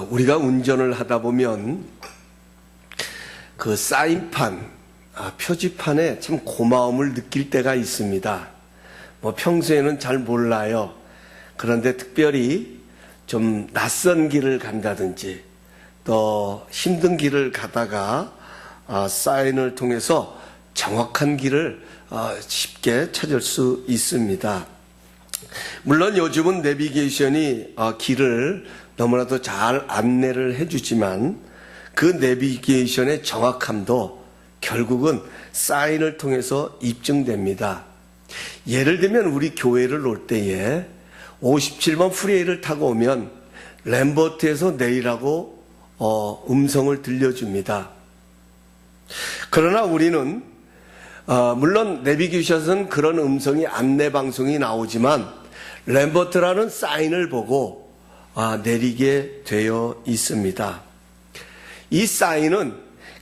우리가 운전을 하다 보면 그 사인판, 표지판에 참 고마움을 느낄 때가 있습니다. 평소에는 잘 몰라요. 그런데 특별히 좀 낯선 길을 간다든지 또 힘든 길을 가다가 사인을 통해서 정확한 길을 쉽게 찾을 수 있습니다. 물론 요즘은 내비게이션이 길을 너무나도 잘 안내를 해주지만 그 내비게이션의 정확함도 결국은 사인을 통해서 입증됩니다. 예를 들면 우리 교회를 올 때에 57번 프리웨이를 타고 오면 램버트에서 내리라고 음성을 들려줍니다. 그러나 우리는 물론 내비게이션은 그런 음성이 안내 방송이 나오지만 램버트라는 사인을 보고 내리게 되어 있습니다. 이 사인은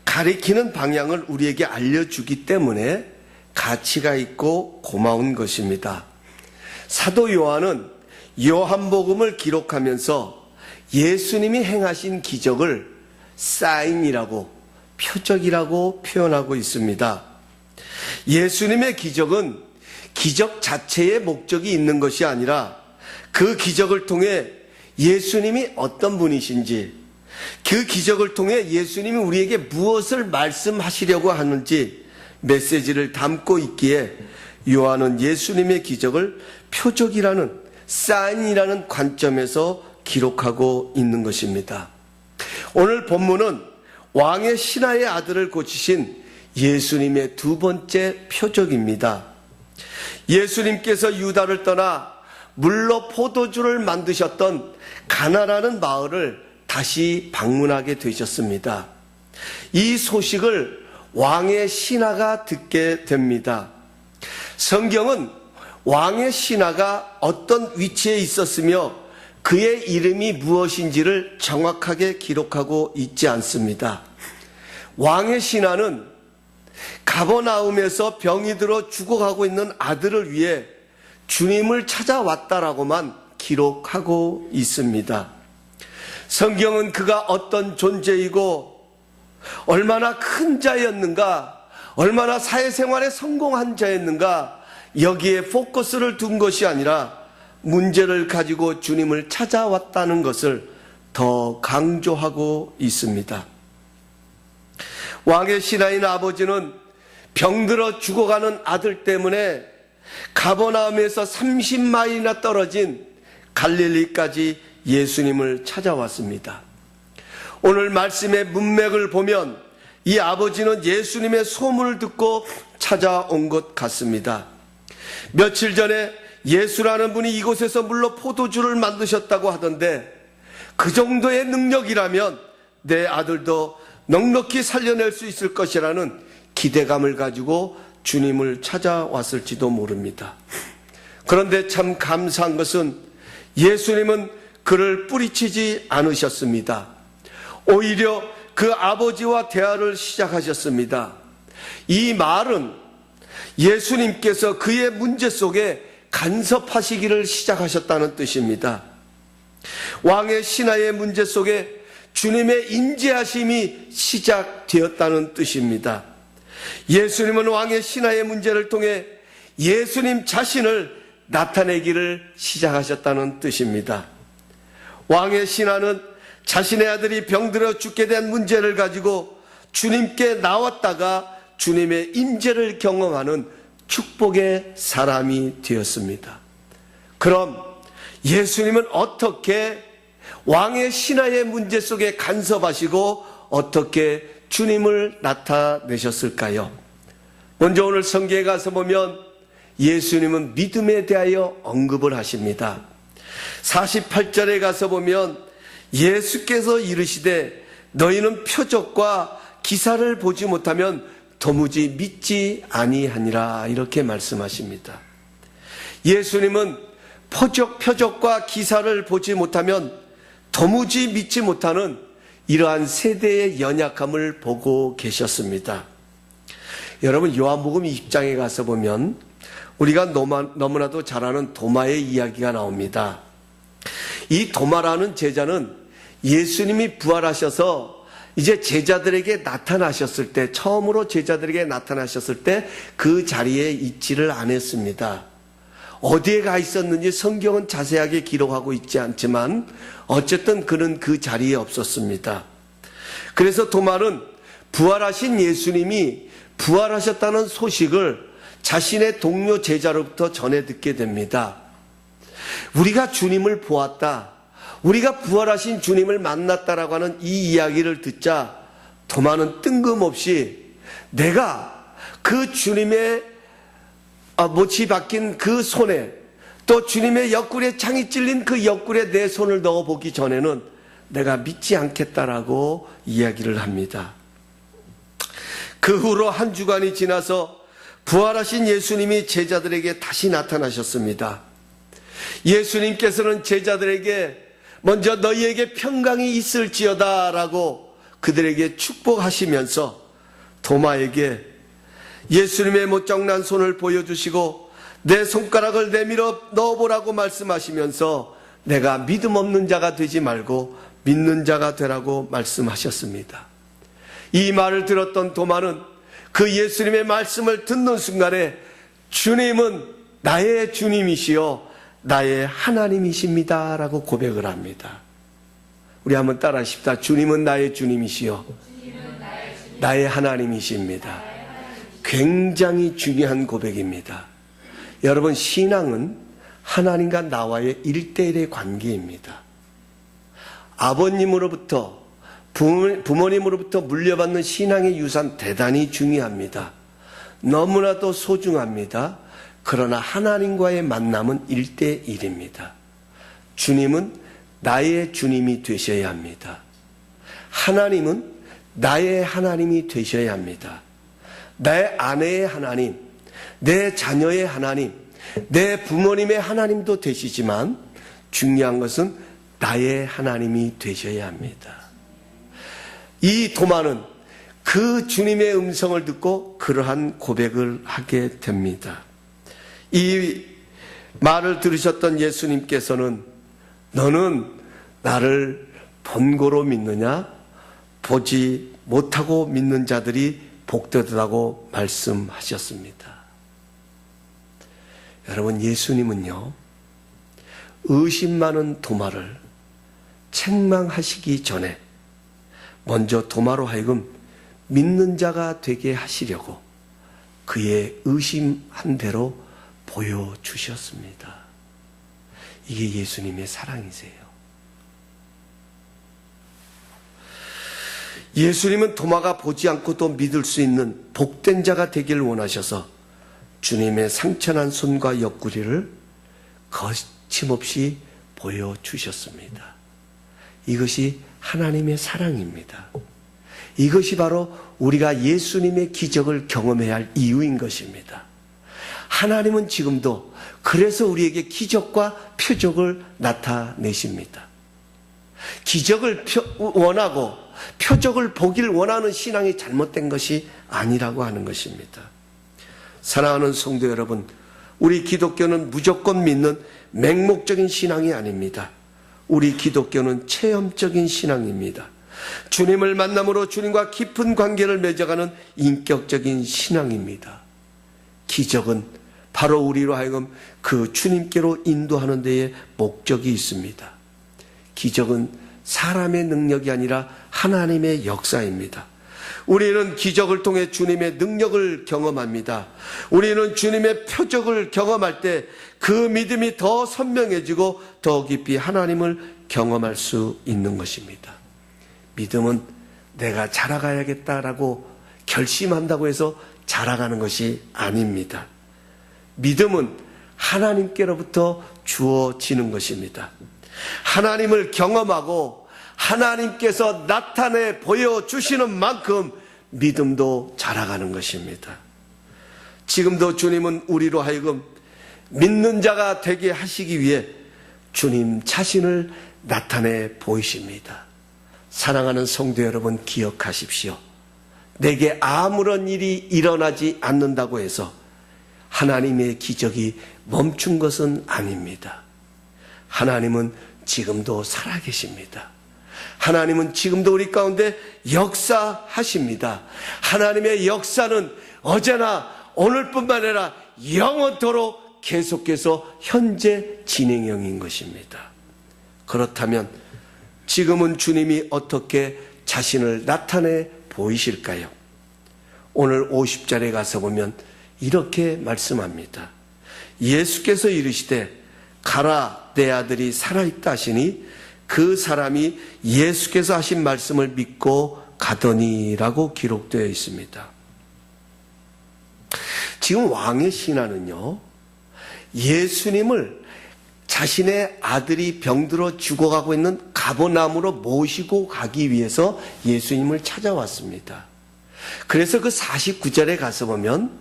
가리키는 방향을 우리에게 알려주기 때문에 가치가 있고 고마운 것입니다. 사도 요한은 요한복음을 기록하면서 예수님이 행하신 기적을 사인이라고, 표적이라고 표현하고 있습니다. 예수님의 기적은 기적 자체의 목적이 있는 것이 아니라 그 기적을 통해 예수님이 어떤 분이신지, 그 기적을 통해 예수님이 우리에게 무엇을 말씀하시려고 하는지 메시지를 담고 있기에 요한은 예수님의 기적을 표적이라는, 사인이라는 관점에서 기록하고 있는 것입니다. 오늘 본문은 왕의 신하의 아들을 고치신 예수님의 두 번째 표적입니다. 예수님께서 유다를 떠나 물로 포도주를 만드셨던 가나라는 마을을 다시 방문하게 되셨습니다. 이 소식을 왕의 신하가 듣게 됩니다. 성경은 왕의 신하가 어떤 위치에 있었으며 그의 이름이 무엇인지를 정확하게 기록하고 있지 않습니다. 왕의 신하는 가버나움에서 병이 들어 죽어가고 있는 아들을 위해 주님을 찾아왔다라고만 기록하고 있습니다. 성경은 그가 어떤 존재이고 얼마나 큰 자였는가, 얼마나 사회생활에 성공한 자였는가, 여기에 포커스를 둔 것이 아니라 문제를 가지고 주님을 찾아왔다는 것을 더 강조하고 있습니다. 왕의 신하인 아버지는 병들어 죽어가는 아들 때문에 가버나움에서 30마일이나 떨어진 갈릴리까지 예수님을 찾아왔습니다. 오늘 말씀의 문맥을 보면 이 아버지는 예수님의 소문을 듣고 찾아온 것 같습니다. 며칠 전에 예수라는 분이 이곳에서 물로 포도주를 만드셨다고 하던데 그 정도의 능력이라면 내 아들도 넉넉히 살려낼 수 있을 것이라는 기대감을 가지고 주님을 찾아왔을지도 모릅니다. 그런데 참 감사한 것은 예수님은 그를 뿌리치지 않으셨습니다. 오히려 그 아버지와 대화를 시작하셨습니다. 이 말은 예수님께서 그의 문제 속에 간섭하시기를 시작하셨다는 뜻입니다. 왕의 신하의 문제 속에 주님의 임재하심이 시작되었다는 뜻입니다. 예수님은 왕의 신하의 문제를 통해 예수님 자신을 나타내기를 시작하셨다는 뜻입니다. 왕의 신하는 자신의 아들이 병들어 죽게 된 문제를 가지고 주님께 나왔다가 주님의 임재를 경험하는 축복의 사람이 되었습니다. 그럼 예수님은 어떻게 왕의 신하의 문제 속에 간섭하시고 어떻게 주님을 나타내셨을까요? 먼저 오늘 성경에 가서 보면 예수님은 믿음에 대하여 언급을 하십니다. 48절에 가서 보면 예수께서 이르시되 너희는 표적과 기사를 보지 못하면 도무지 믿지 아니하니라, 이렇게 말씀하십니다. 예수님은 표적과 기사를 보지 못하면 도무지 믿지 못하는 이러한 세대의 연약함을 보고 계셨습니다. 여러분, 요한복음 20장에 가서 보면 우리가 너무나도 잘 아는 도마의 이야기가 나옵니다. 이 도마라는 제자는 예수님이 부활하셔서 이제 제자들에게 나타나셨을 때, 처음으로 제자들에게 나타나셨을 때 그 자리에 있지를 않았습니다. 어디에 가 있었는지 성경은 자세하게 기록하고 있지 않지만 어쨌든 그는 그 자리에 없었습니다. 그래서 도마는 부활하신 예수님이 부활하셨다는 소식을 자신의 동료 제자로부터 전해 듣게 됩니다. 우리가 주님을 보았다, 우리가 부활하신 주님을 만났다라고 하는 이 이야기를 듣자 도마는 뜬금없이 내가 그 주님의 못이 박힌 그 손에, 또 주님의 옆구리에 창이 찔린 그 옆구리에 내 손을 넣어보기 전에는 내가 믿지 않겠다라고 이야기를 합니다. 그 후로 한 주간이 지나서 부활하신 예수님이 제자들에게 다시 나타나셨습니다. 예수님께서는 제자들에게 먼저 너희에게 평강이 있을지어다 라고 그들에게 축복하시면서 도마에게 예수님의 못장난 손을 보여주시고 내 손가락을 내밀어 넣어보라고 말씀하시면서 내가 믿음 없는 자가 되지 말고 믿는 자가 되라고 말씀하셨습니다. 이 말을 들었던 도마는 그 예수님의 말씀을 듣는 순간에 주님은 나의 주님이시요 나의 하나님이십니다 라고 고백을 합니다. 우리 한번 따라 하십시다. 주님은 나의 주님이시요 나의 하나님이십니다. 굉장히 중요한 고백입니다. 여러분, 신앙은 하나님과 나와의 1:1의 관계입니다. 아버님으로부터 부모님으로부터 물려받는 신앙의 유산 대단히 중요합니다. 너무나도 소중합니다. 그러나 하나님과의 만남은 1:1입니다. 주님은 나의 주님이 되셔야 합니다. 하나님은 나의 하나님이 되셔야 합니다. 내 아내의 하나님, 내 자녀의 하나님, 내 부모님의 하나님도 되시지만 중요한 것은 나의 하나님이 되셔야 합니다. 이 도마는 그 주님의 음성을 듣고 그러한 고백을 하게 됩니다. 이 말을 들으셨던 예수님께서는 너는 나를 본고로 믿느냐? 보지 못하고 믿는 자들이 복되다고 말씀하셨습니다. 여러분, 예수님은요, 의심 많은 도마를 책망하시기 전에 먼저 도마로 하여금 믿는 자가 되게 하시려고 그의 의심한 대로 보여주셨습니다. 이게 예수님의 사랑이세요. 예수님은 도마가 보지 않고 또 믿을 수 있는 복된 자가 되기를 원하셔서 주님의 상처난 손과 옆구리를 거침없이 보여주셨습니다. 이것이 하나님의 사랑입니다. 이것이 바로 우리가 예수님의 기적을 경험해야 할 이유인 것입니다. 하나님은 지금도 그래서 우리에게 기적과 표적을 나타내십니다. 기적을 원하고 표적을 보길 원하는 신앙이 잘못된 것이 아니라고 하는 것입니다. 사랑하는 성도 여러분, 우리 기독교는 무조건 믿는 맹목적인 신앙이 아닙니다. 우리 기독교는 체험적인 신앙입니다. 주님을 만남으로 주님과 깊은 관계를 맺어가는 인격적인 신앙입니다. 기적은 바로 우리로 하여금 그 주님께로 인도하는 데에 목적이 있습니다. 기적은 사람의 능력이 아니라 하나님의 역사입니다. 우리는 기적을 통해 주님의 능력을 경험합니다. 우리는 주님의 표적을 경험할 때 그 믿음이 더 선명해지고 더 깊이 하나님을 경험할 수 있는 것입니다. 믿음은 내가 자라가야겠다라고 결심한다고 해서 자라가는 것이 아닙니다. 믿음은 하나님께로부터 주어지는 것입니다. 하나님을 경험하고 하나님께서 나타내 보여주시는 만큼 믿음도 자라가는 것입니다. 지금도 주님은 우리로 하여금 믿는 자가 되게 하시기 위해 주님 자신을 나타내 보이십니다. 사랑하는 성도 여러분, 기억하십시오. 내게 아무런 일이 일어나지 않는다고 해서 하나님의 기적이 멈춘 것은 아닙니다. 하나님은 지금도 살아계십니다. 하나님은 지금도 우리 가운데 역사하십니다. 하나님의 역사는 어제나 오늘뿐만 아니라 영원토록 계속해서 현재 진행형인 것입니다. 그렇다면 지금은 주님이 어떻게 자신을 나타내 보이실까요? 오늘 50절에 가서 보면 이렇게 말씀합니다. 예수께서 이르시되 가라 내 아들이 살아있다 하시니 그 사람이 예수께서 하신 말씀을 믿고 가더니라고 기록되어 있습니다. 지금 왕의 신하는요, 예수님을 자신의 아들이 병들어 죽어가고 있는 가버나움으로 모시고 가기 위해서 예수님을 찾아왔습니다. 그래서 그 49절에 가서 보면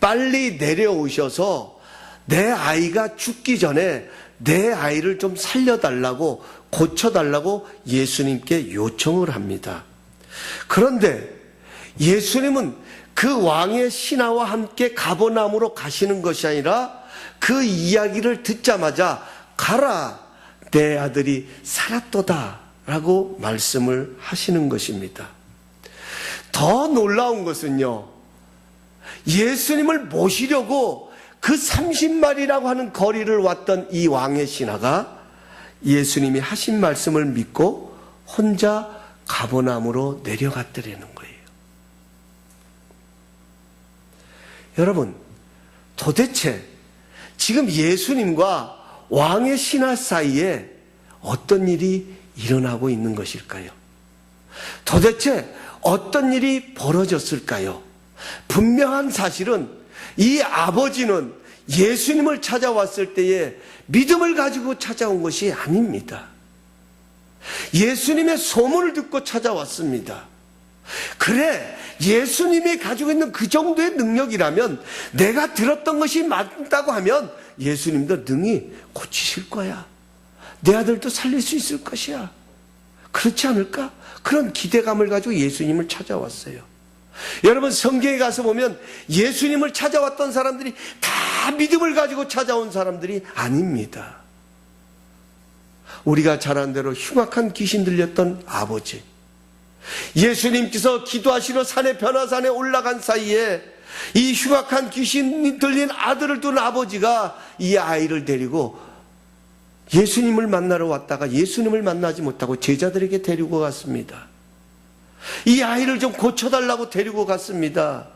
빨리 내려오셔서 내 아이가 죽기 전에 내 아이를 좀 살려달라고 고쳐달라고 예수님께 요청을 합니다. 그런데 예수님은 그 왕의 신하와 함께 가버나움으로 가시는 것이 아니라 그 이야기를 듣자마자 가라 내 아들이 살았도다 라고 말씀을 하시는 것입니다. 더 놀라운 것은요, 예수님을 모시려고 그 30마리라고 하는 거리를 왔던 이 왕의 신하가 예수님이 하신 말씀을 믿고 혼자 가버나움으로 내려갔더라는 거예요. 여러분, 도대체 지금 예수님과 왕의 신하 사이에 어떤 일이 일어나고 있는 것일까요? 도대체 어떤 일이 벌어졌을까요? 분명한 사실은 이 아버지는 예수님을 찾아왔을 때에 믿음을 가지고 찾아온 것이 아닙니다. 예수님의 소문을 듣고 찾아왔습니다. 그래, 예수님이 가지고 있는 그 정도의 능력이라면, 내가 들었던 것이 맞다고 하면 예수님도 능히 고치실 거야. 내 아들도 살릴 수 있을 것이야. 그렇지 않을까? 그런 기대감을 가지고 예수님을 찾아왔어요. 여러분, 성경에 가서 보면 예수님을 찾아왔던 사람들이 다 믿음을 가지고 찾아온 사람들이 아닙니다. 우리가 잘 아는 대로 흉악한 귀신 들렸던 아버지, 예수님께서 기도하시러 산에 변화산에 올라간 사이에 이 흉악한 귀신이 들린 아들을 둔 아버지가 이 아이를 데리고 예수님을 만나러 왔다가 예수님을 만나지 못하고 제자들에게 데리고 갔습니다. 이 아이를 좀 고쳐달라고 데리고 갔습니다.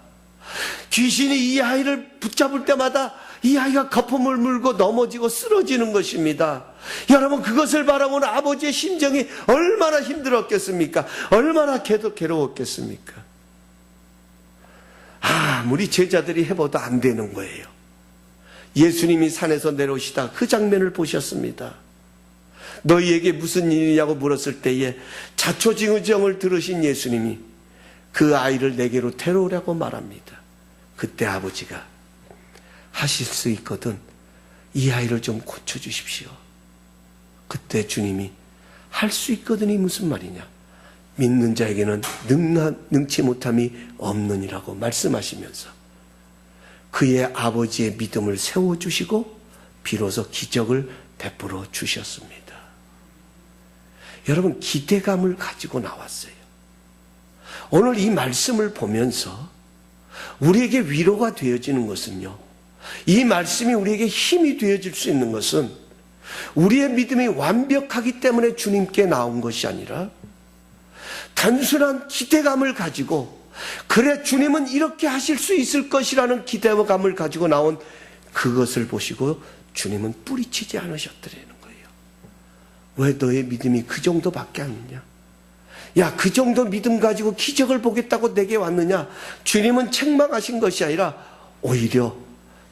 귀신이 이 아이를 붙잡을 때마다 이 아이가 거품을 물고 넘어지고 쓰러지는 것입니다. 여러분, 그것을 바라보는 아버지의 심정이 얼마나 힘들었겠습니까? 얼마나 괴로웠겠습니까? 아무리 제자들이 해봐도 안 되는 거예요. 예수님이 산에서 내려오시다 그 장면을 보셨습니다. 너희에게 무슨 일이냐고 물었을 때에 자초지정을 들으신 예수님이 그 아이를 내게로 데려오라고 말합니다. 그때 아버지가 하실 수 있거든 이 아이를 좀 고쳐주십시오. 그때 주님이 할 수 있거든이 무슨 말이냐, 믿는 자에게는 능치 못함이 없느니라고 말씀하시면서 그의 아버지의 믿음을 세워주시고 비로소 기적을 베풀어 주셨습니다. 여러분, 기대감을 가지고 나왔어요. 오늘 이 말씀을 보면서 우리에게 위로가 되어지는 것은요, 이 말씀이 우리에게 힘이 되어질 수 있는 것은 우리의 믿음이 완벽하기 때문에 주님께 나온 것이 아니라 단순한 기대감을 가지고, 그래 주님은 이렇게 하실 수 있을 것이라는 기대감을 가지고 나온 그것을 보시고 주님은 뿌리치지 않으셨더라는 거예요. 왜 너의 믿음이 그 정도밖에 안 되냐? 야, 그 정도 믿음 가지고 기적을 보겠다고 내게 왔느냐? 주님은 책망하신 것이 아니라 오히려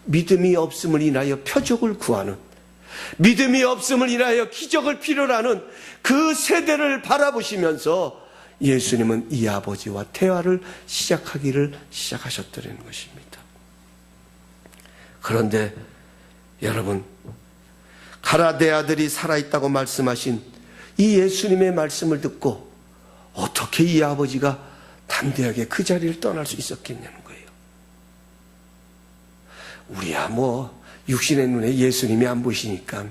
믿음이 없음을 인하여 표적을 구하는, 믿음이 없음을 인하여 기적을 필요로 하는 그 세대를 바라보시면서 예수님은 이 아버지와 대화를 시작하셨다는 것입니다. 그런데 여러분, 가라 내 아들이 살아있다고 말씀하신 이 예수님의 말씀을 듣고 어떻게 이 아버지가 담대하게 그 자리를 떠날 수 있었겠냐는 거예요. 우리야 육신의 눈에 예수님이 안 보이시니까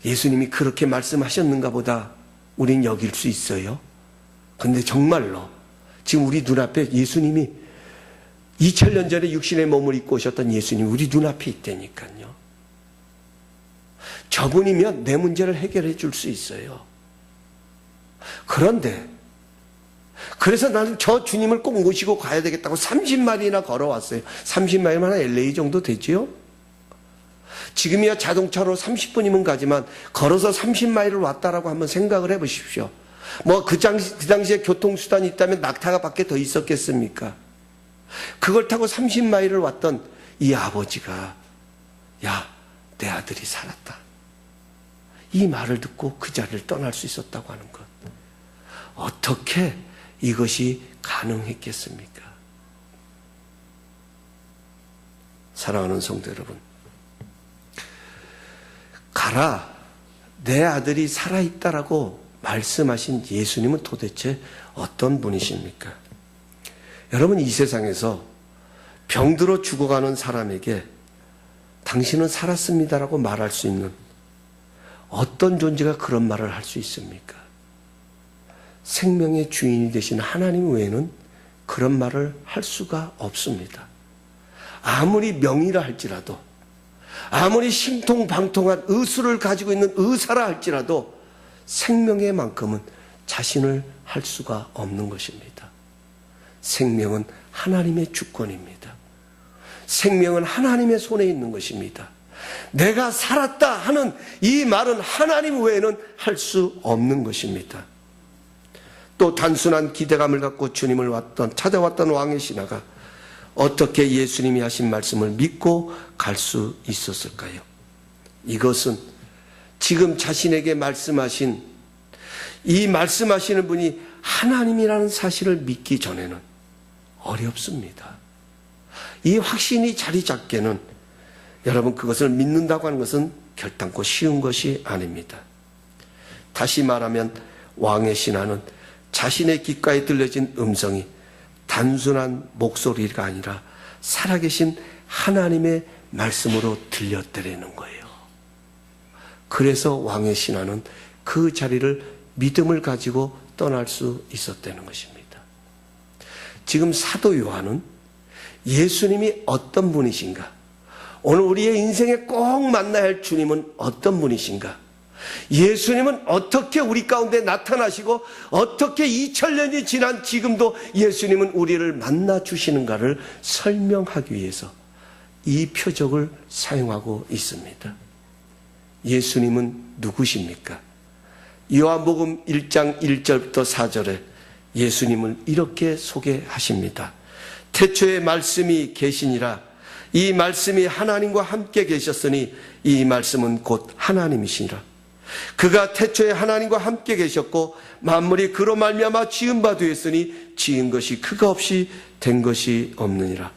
예수님이 그렇게 말씀하셨는가 보다 우린 여길 수 있어요. 근데 정말로 지금 우리 눈앞에 예수님이 2000년 전에 육신의 몸을 입고 오셨던 예수님이 우리 눈앞에 있다니까요. 저분이면 내 문제를 해결해 줄 수 있어요. 그런데 그래서 나는 저 주님을 꼭 모시고 가야 되겠다고 30마일이나 걸어왔어요. 30마일면 한 LA 정도 되지요? 지금이야 자동차로 30분이면 가지만 걸어서 30마일을 왔다라고 한번 생각을 해 보십시오. 뭐 그 당시에 교통수단이 있다면 낙타가 밖에 더 있었겠습니까? 그걸 타고 30마일을 왔던 이 아버지가 야, 내 아들이 살았다. 이 말을 듣고 그 자리를 떠날 수 있었다고 하는 것. 어떻게 이것이 가능했겠습니까? 사랑하는 성도 여러분, 가라, 내 아들이 살아있다라고 말씀하신 예수님은 도대체 어떤 분이십니까? 여러분, 이 세상에서 병들어 죽어가는 사람에게 당신은 살았습니다라고 말할 수 있는 어떤 존재가 그런 말을 할 수 있습니까? 생명의 주인이 되신 하나님 외에는 그런 말을 할 수가 없습니다. 아무리 명의라 할지라도, 아무리 신통방통한 의술을 가지고 있는 의사라 할지라도 생명의 만큼은 자신을 할 수가 없는 것입니다. 생명은 하나님의 주권입니다. 생명은 하나님의 손에 있는 것입니다. 내가 살았다 하는 이 말은 하나님 외에는 할 수 없는 것입니다. 또 단순한 기대감을 갖고 주님을 찾아왔던 왕의 신하가 어떻게 예수님이 하신 말씀을 믿고 갈 수 있었을까요? 이것은 지금 자신에게 말씀하신 이 말씀하시는 분이 하나님이라는 사실을 믿기 전에는 어렵습니다. 이 확신이 자리 잡게는 여러분, 그것을 믿는다고 하는 것은 결단코 쉬운 것이 아닙니다. 다시 말하면 왕의 신하는 자신의 귓가에 들려진 음성이 단순한 목소리가 아니라 살아계신 하나님의 말씀으로 들렸더라는 거예요. 그래서 왕의 신하는 그 자리를 믿음을 가지고 떠날 수 있었다는 것입니다. 지금 사도 요한은 예수님이 어떤 분이신가, 오늘 우리의 인생에 꼭 만나야 할 주님은 어떤 분이신가, 예수님은 어떻게 우리 가운데 나타나시고 어떻게 2000년이 지난 지금도 예수님은 우리를 만나 주시는가를 설명하기 위해서 이 표적을 사용하고 있습니다. 예수님은 누구십니까? 요한복음 1장 1절부터 4절에 예수님을 이렇게 소개하십니다. 태초에 말씀이 계시니라. 이 말씀이 하나님과 함께 계셨으니 이 말씀은 곧 하나님이시니라. 그가 태초에 하나님과 함께 계셨고 만물이 그로 말미암아 지은 바 되었으니 지은 것이 그가 없이 된 것이 없느니라.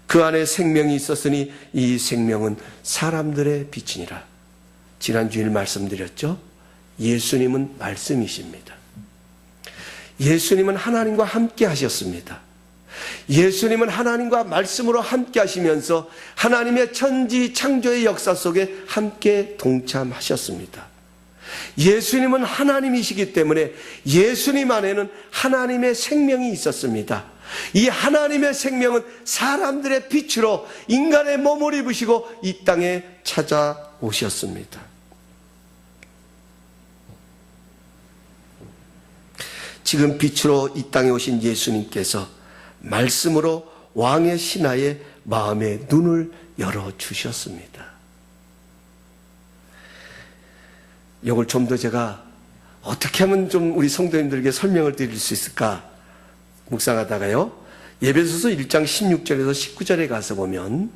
그 안에 생명이 있었으니 이 생명은 사람들의 빛이니라. 지난주일 말씀드렸죠? 예수님은 말씀이십니다. 예수님은 하나님과 함께 하셨습니다. 예수님은 하나님과 말씀으로 함께 하시면서 하나님의 천지 창조의 역사 속에 함께 동참하셨습니다. 예수님은 하나님이시기 때문에 예수님 안에는 하나님의 생명이 있었습니다. 이 하나님의 생명은 사람들의 빛으로 인간의 몸을 입으시고 이 땅에 찾아오셨습니다. 지금 빛으로 이 땅에 오신 예수님께서 말씀으로 왕의 신하의 마음의 눈을 열어주셨습니다. 이걸 좀 더 제가 어떻게 하면 좀 우리 성도님들에게 설명을 드릴 수 있을까 묵상하다가요, 에베소서 1장 16절에서 19절에 가서 보면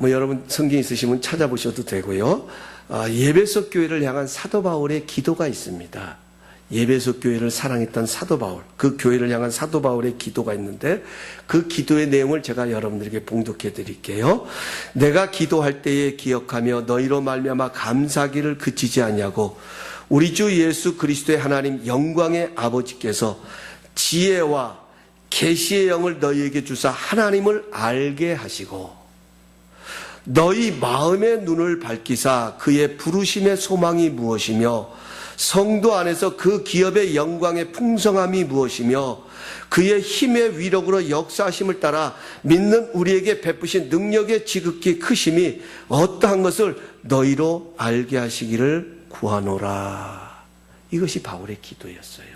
여러분 성경 있으시면 찾아보셔도 되고요, 에베소 교회를 향한 사도 바울의 기도가 있습니다. 에베소 교회를 사랑했던 사도 바울, 그 교회를 향한 사도 바울의 기도가 있는데 그 기도의 내용을 제가 여러분들에게 봉독해 드릴게요. 내가 기도할 때에 기억하며 너희로 말미암아 감사하기를 그치지 아니하고 우리 주 예수 그리스도의 하나님 영광의 아버지께서 지혜와 계시의 영을 너희에게 주사 하나님을 알게 하시고 너희 마음의 눈을 밝히사 그의 부르심의 소망이 무엇이며 성도 안에서 그 기업의 영광의 풍성함이 무엇이며 그의 힘의 위력으로 역사하심을 따라 믿는 우리에게 베푸신 능력의 지극히 크심이 어떠한 것을 너희로 알게 하시기를 구하노라. 이것이 바울의 기도였어요.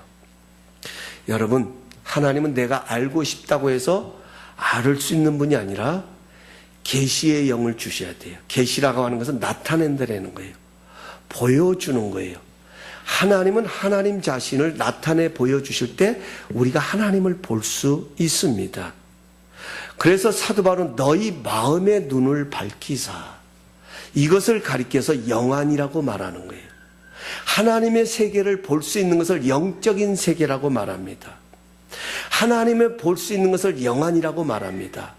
여러분, 하나님은 내가 알고 싶다고 해서 알 수 있는 분이 아니라 계시의 영을 주셔야 돼요. 계시라고 하는 것은 나타낸다라는 거예요. 보여주는 거예요. 하나님은 하나님 자신을 나타내 보여주실 때 우리가 하나님을 볼 수 있습니다. 그래서 사도 바울은 너희 마음의 눈을 밝히사, 이것을 가리켜서 영안이라고 말하는 거예요. 하나님의 세계를 볼 수 있는 것을 영적인 세계라고 말합니다. 하나님을 볼 수 있는 것을 영안이라고 말합니다.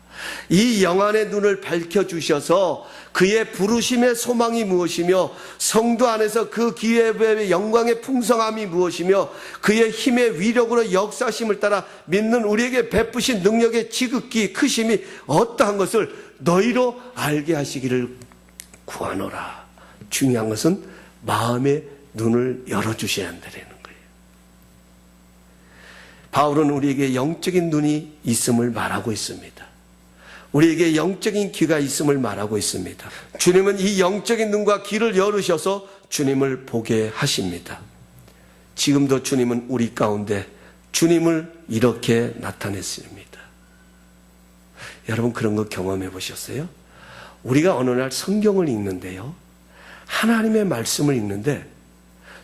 이 영안의 눈을 밝혀주셔서 그의 부르심의 소망이 무엇이며 성도 안에서 그 기업의 영광의 풍성함이 무엇이며 그의 힘의 위력으로 역사심을 따라 믿는 우리에게 베푸신 능력의 지극히 크심이 어떠한 것을 너희로 알게 하시기를 구하노라. 중요한 것은 마음의 눈을 열어주셔야 한다는 거예요. 바울은 우리에게 영적인 눈이 있음을 말하고 있습니다. 우리에게 영적인 귀가 있음을 말하고 있습니다. 주님은 이 영적인 눈과 귀를 열으셔서 주님을 보게 하십니다. 지금도 주님은 우리 가운데 주님을 이렇게 나타냈습니다. 여러분, 그런 거 경험해 보셨어요? 우리가 어느 날 성경을 읽는데요, 하나님의 말씀을 읽는데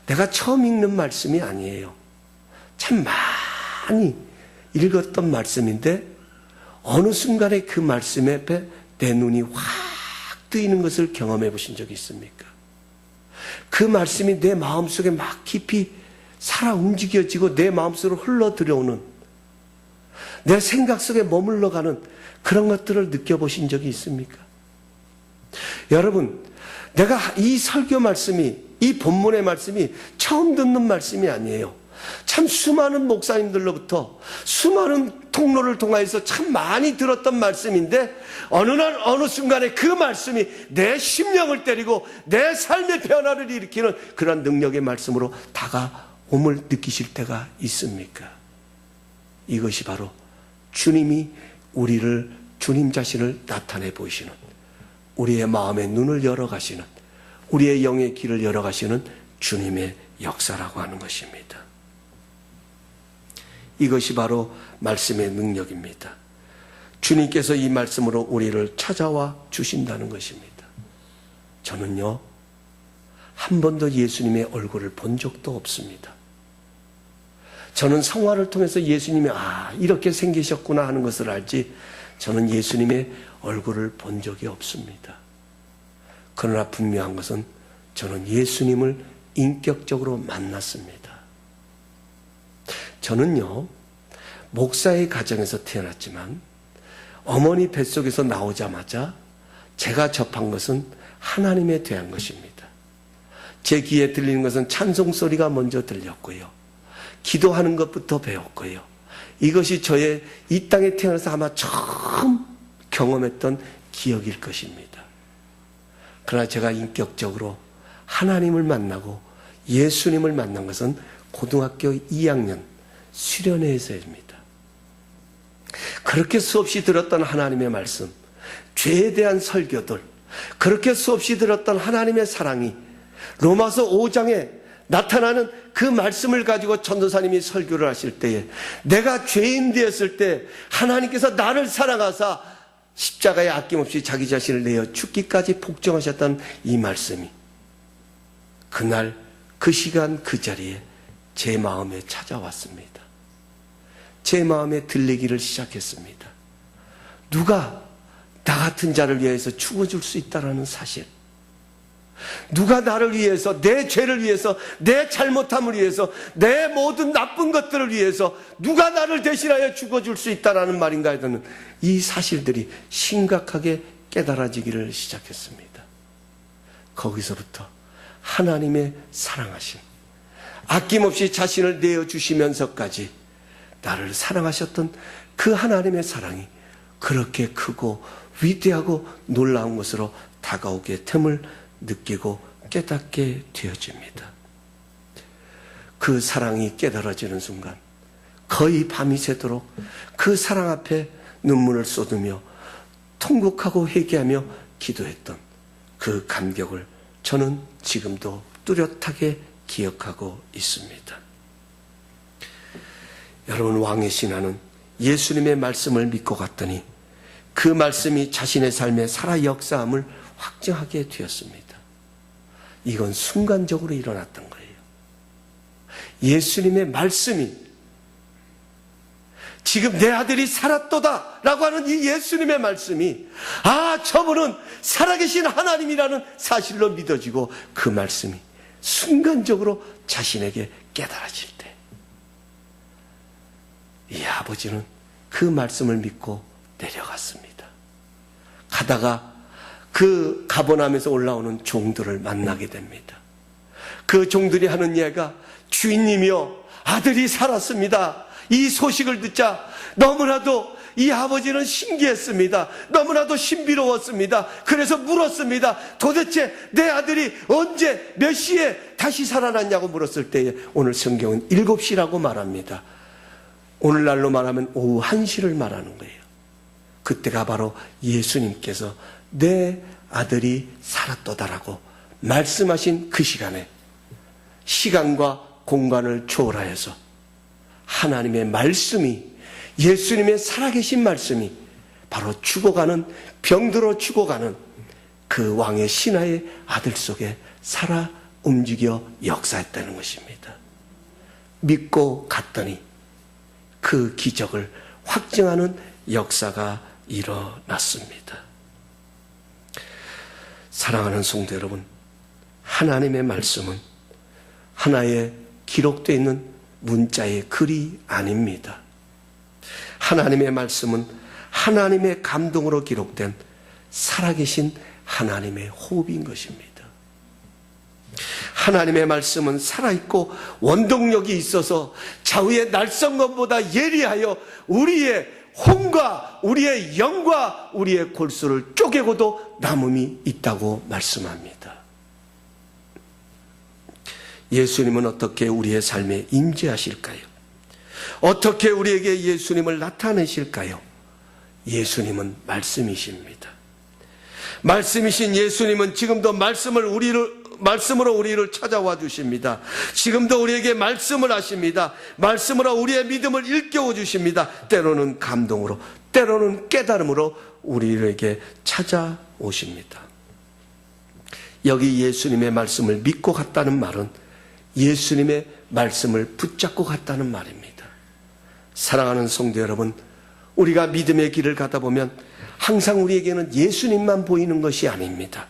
내가 처음 읽는 말씀이 아니에요. 참 많이 읽었던 말씀인데 어느 순간에 그 말씀 앞에 내 눈이 확 뜨이는 것을 경험해 보신 적이 있습니까? 그 말씀이 내 마음속에 막 깊이 살아 움직여지고 내 마음속으로 흘러 들어오는, 내 생각 속에 머물러가는 그런 것들을 느껴보신 적이 있습니까? 여러분, 내가 이 설교 말씀이, 이 본문의 말씀이 처음 듣는 말씀이 아니에요. 참 수많은 목사님들로부터 수많은 통로를 통하여서 참 많이 들었던 말씀인데 어느 날 어느 순간에 그 말씀이 내 심령을 때리고 내 삶의 변화를 일으키는 그런 능력의 말씀으로 다가옴을 느끼실 때가 있습니까? 이것이 바로 주님이 우리를, 주님 자신을 나타내 보이시는, 우리의 마음의 눈을 열어가시는, 우리의 영의 길을 열어가시는 주님의 역사라고 하는 것입니다. 이것이 바로 말씀의 능력입니다. 주님께서 이 말씀으로 우리를 찾아와 주신다는 것입니다. 저는요, 한 번도 예수님의 얼굴을 본 적도 없습니다. 저는 성화를 통해서 예수님이 이렇게 생기셨구나 하는 것을 알지 저는 예수님의 얼굴을 본 적이 없습니다. 그러나 분명한 것은 저는 예수님을 인격적으로 만났습니다. 저는요, 목사의 가정에서 태어났지만 어머니 뱃속에서 나오자마자 제가 접한 것은 하나님에 대한 것입니다. 제 귀에 들리는 것은 찬송 소리가 먼저 들렸고요. 기도하는 것부터 배웠고요. 이것이 저의 이 땅에 태어나서 아마 처음 경험했던 기억일 것입니다. 그러나 제가 인격적으로 하나님을 만나고 예수님을 만난 것은 고등학교 2학년 수련회에서입니다. 그렇게 수없이 들었던 하나님의 말씀, 죄에 대한 설교들, 그렇게 수없이 들었던 하나님의 사랑이 로마서 5장에 나타나는 그 말씀을 가지고 전도사님이 설교를 하실 때에 내가 죄인 되었을 때 하나님께서 나를 사랑하사 십자가에 아낌없이 자기 자신을 내어 죽기까지 복종하셨던 이 말씀이 그날 그 시간 그 자리에 제 마음에 찾아왔습니다. 제 마음에 들리기를 시작했습니다. 누가 나 같은 자를 위해서 죽어줄 수 있다는 사실, 누가 나를 위해서, 내 죄를 위해서, 내 잘못함을 위해서, 내 모든 나쁜 것들을 위해서 누가 나를 대신하여 죽어줄 수 있다는 말인가 하는 이 사실들이 심각하게 깨달아지기를 시작했습니다. 거기서부터 하나님의 사랑하심, 아낌없이 자신을 내어주시면서까지 나를 사랑하셨던 그 하나님의 사랑이 그렇게 크고 위대하고 놀라운 것으로 다가오게 됨을 느끼고 깨닫게 되어집니다. 그 사랑이 깨달아지는 순간 거의 밤이 새도록 그 사랑 앞에 눈물을 쏟으며 통곡하고 회개하며 기도했던 그 감격을 저는 지금도 뚜렷하게 기억하고 있습니다. 여러분, 왕의 신하는 예수님의 말씀을 믿고 갔더니 그 말씀이 자신의 삶에 살아 역사함을 확증하게 되었습니다. 이건 순간적으로 일어났던 거예요. 예수님의 말씀이, 지금 내 아들이 살았도다 라고 하는 이 예수님의 말씀이, 아, 저분은 살아계신 하나님이라는 사실로 믿어지고 그 말씀이 순간적으로 자신에게 깨달아질 때, 이 아버지는 그 말씀을 믿고 내려갔습니다. 가다가 그 가버나움에서 올라오는 종들을 만나게 됩니다. 그 종들이 하는 이야기가, 주인님이여, 아들이 살았습니다. 이 소식을 듣자 너무나도 이 아버지는 신기했습니다. 너무나도 신비로웠습니다. 그래서 물었습니다. 도대체 내 아들이 언제 몇 시에 다시 살아났냐고 물었을 때에 오늘 성경은 7시라고 말합니다. 오늘날로 말하면 오후 1시를 말하는 거예요. 그때가 바로 예수님께서 내 아들이 살았도다라고 말씀하신 그 시간에, 시간과 공간을 초월하여서 하나님의 말씀이, 예수님의 살아계신 말씀이 바로 죽어가는, 병들어 죽어가는 그 왕의 신하의 아들 속에 살아 움직여 역사했다는 것입니다. 믿고 갔더니 그 기적을 확증하는 역사가 일어났습니다. 사랑하는 성도 여러분, 하나님의 말씀은 하나의 기록되어 있는 문자의 글이 아닙니다. 하나님의 말씀은 하나님의 감동으로 기록된 살아계신 하나님의 호흡인 것입니다. 하나님의 말씀은 살아있고 원동력이 있어서 좌우의 날성검보다 예리하여 우리의 혼과 우리의 영과 우리의 골수를 쪼개고도 남음이 있다고 말씀합니다. 예수님은 어떻게 우리의 삶에 임재하실까요? 어떻게 우리에게 예수님을 나타내실까요? 예수님은 말씀이십니다. 말씀이신 예수님은 지금도 말씀으로 우리를 찾아와 주십니다. 지금도 우리에게 말씀을 하십니다. 말씀으로 우리의 믿음을 일깨워 주십니다. 때로는 감동으로, 때로는 깨달음으로 우리에게 찾아오십니다. 여기 예수님의 말씀을 믿고 갔다는 말은 예수님의 말씀을 붙잡고 갔다는 말입니다. 사랑하는 성도 여러분, 우리가 믿음의 길을 가다 보면 항상 우리에게는 예수님만 보이는 것이 아닙니다.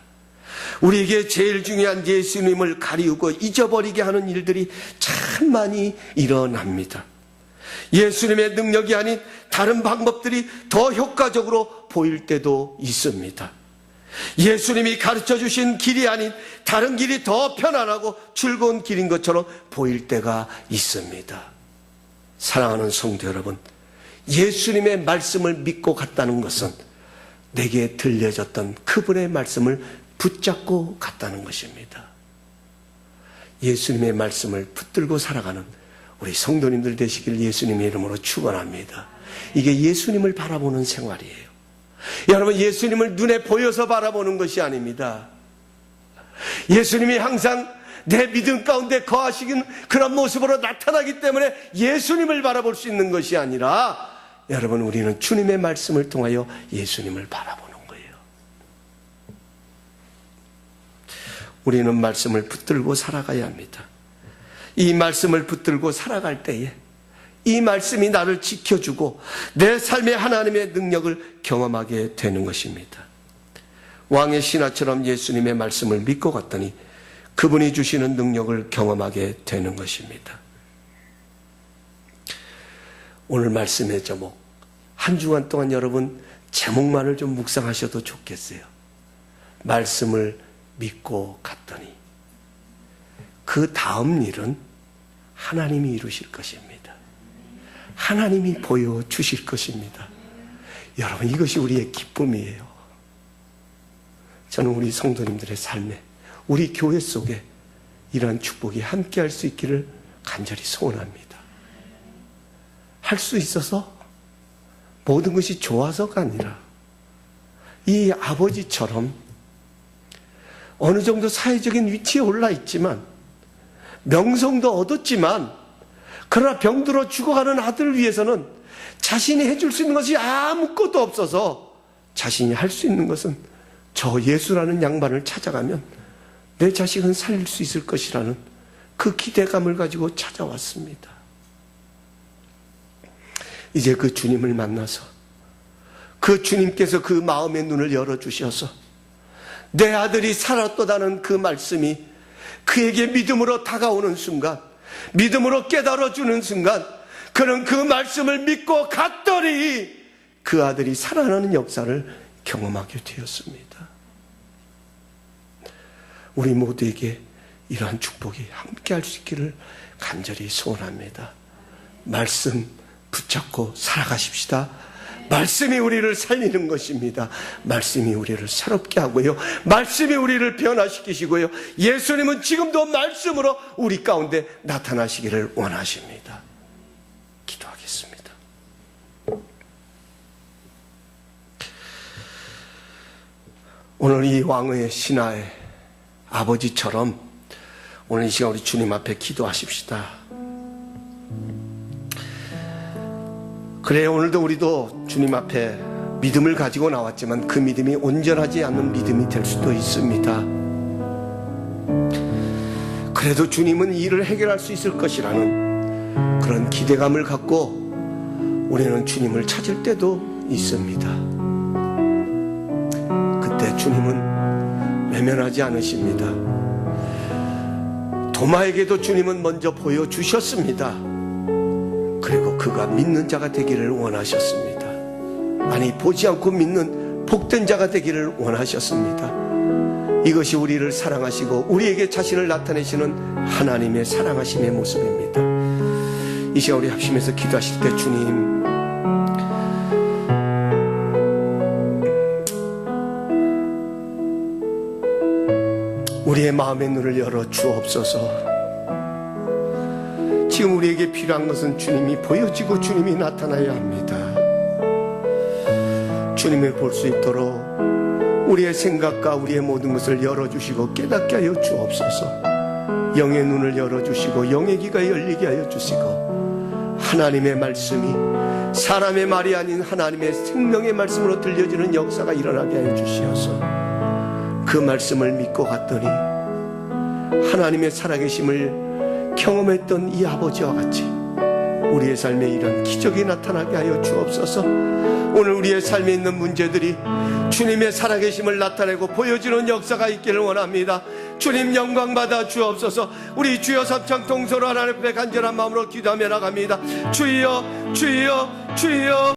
우리에게 제일 중요한 예수님을 가리우고 잊어버리게 하는 일들이 참 많이 일어납니다. 예수님의 능력이 아닌 다른 방법들이 더 효과적으로 보일 때도 있습니다. 예수님이 가르쳐 주신 길이 아닌 다른 길이 더 편안하고 즐거운 길인 것처럼 보일 때가 있습니다. 사랑하는 성도 여러분, 예수님의 말씀을 믿고 갔다는 것은 내게 들려졌던 그분의 말씀을 붙잡고 갔다는 것입니다. 예수님의 말씀을 붙들고 살아가는 우리 성도님들 되시길 예수님의 이름으로 축원합니다. 이게 예수님을 바라보는 생활이에요. 여러분, 예수님을 눈에 보여서 바라보는 것이 아닙니다. 예수님이 항상 내 믿음 가운데 거하시는 그런 모습으로 나타나기 때문에 예수님을 바라볼 수 있는 것이 아니라, 여러분, 우리는 주님의 말씀을 통하여 예수님을 바라보는 거예요. 우리는 말씀을 붙들고 살아가야 합니다. 이 말씀을 붙들고 살아갈 때에 이 말씀이 나를 지켜주고 내 삶에 하나님의 능력을 경험하게 되는 것입니다. 왕의 신하처럼 예수님의 말씀을 믿고 갔더니 그분이 주시는 능력을 경험하게 되는 것입니다. 오늘 말씀의 제목, 한 주간 동안 여러분 제목만을 좀 묵상하셔도 좋겠어요. 말씀을 믿고 갔더니 그 다음 일은 하나님이 이루실 것입니다. 하나님이 보여주실 것입니다. 여러분, 이것이 우리의 기쁨이에요. 저는 우리 성도님들의 삶에, 우리 교회 속에 이러한 축복이 함께할 수 있기를 간절히 소원합니다. 할 수 있어서 모든 것이 좋아서가 아니라 이 아버지처럼 어느 정도 사회적인 위치에 올라 있지만 명성도 얻었지만 그러나 병들어 죽어가는 아들을 위해서는 자신이 해줄 수 있는 것이 아무것도 없어서 자신이 할 수 있는 것은 저 예수라는 양반을 찾아가면 내 자식은 살릴 수 있을 것이라는 그 기대감을 가지고 찾아왔습니다. 이제 그 주님을 만나서 그 주님께서 그 마음의 눈을 열어주셔서 내 아들이 살았도다는 그 말씀이 그에게 믿음으로 다가오는 순간, 믿음으로 깨달아주는 순간 그는 그 말씀을 믿고 갔더니 그 아들이 살아나는 역사를 경험하게 되었습니다. 우리 모두에게 이러한 축복이 함께 할 수 있기를 간절히 소원합니다. 말씀 붙잡고 살아가십시다. 말씀이 우리를 살리는 것입니다. 말씀이 우리를 새롭게 하고요, 말씀이 우리를 변화시키시고요, 예수님은 지금도 말씀으로 우리 가운데 나타나시기를 원하십니다. 기도하겠습니다. 오늘 이 왕의 신하의 아버지처럼 오늘 이 시간 우리 주님 앞에 기도하십시다. 그래, 오늘도 우리도 주님 앞에 믿음을 가지고 나왔지만 그 믿음이 온전하지 않는 믿음이 될 수도 있습니다. 그래도 주님은 이 일을 해결할 수 있을 것이라는 그런 기대감을 갖고 우리는 주님을 찾을 때도 있습니다. 그때 주님은 외면하지 않으십니다. 도마에게도 주님은 먼저 보여주셨습니다. 그리고 그가 믿는 자가 되기를 원하셨습니다. 아니, 보지 않고 믿는 복된 자가 되기를 원하셨습니다. 이것이 우리를 사랑하시고 우리에게 자신을 나타내시는 하나님의 사랑하심의 모습입니다. 이 시간 우리 합심해서 기도하실 때 주님, 우리의 마음의 눈을 열어 주옵소서. 지금 우리에게 필요한 것은 주님이 보여지고 주님이 나타나야 합니다. 주님을 볼 수 있도록 우리의 생각과 우리의 모든 것을 열어주시고 깨닫게 하여 주옵소서. 영의 눈을 열어주시고 영의 귀가 열리게 하여 주시고 하나님의 말씀이 사람의 말이 아닌 하나님의 생명의 말씀으로 들려지는 역사가 일어나게 하여 주시어서 그 말씀을 믿고 갔더니 하나님의 살아계심을 경험했던 이 아버지와 같이 우리의 삶에 이런 기적이 나타나게 하여 주옵소서. 오늘 우리의 삶에 있는 문제들이 주님의 살아계심을 나타내고 보여주는 역사가 있기를 원합니다. 주님 영광 받아 주옵소서. 우리 주여 삼창 통소로 하나님 앞에 간절한 마음으로 기도하며 나갑니다. 주여, 주여, 주여.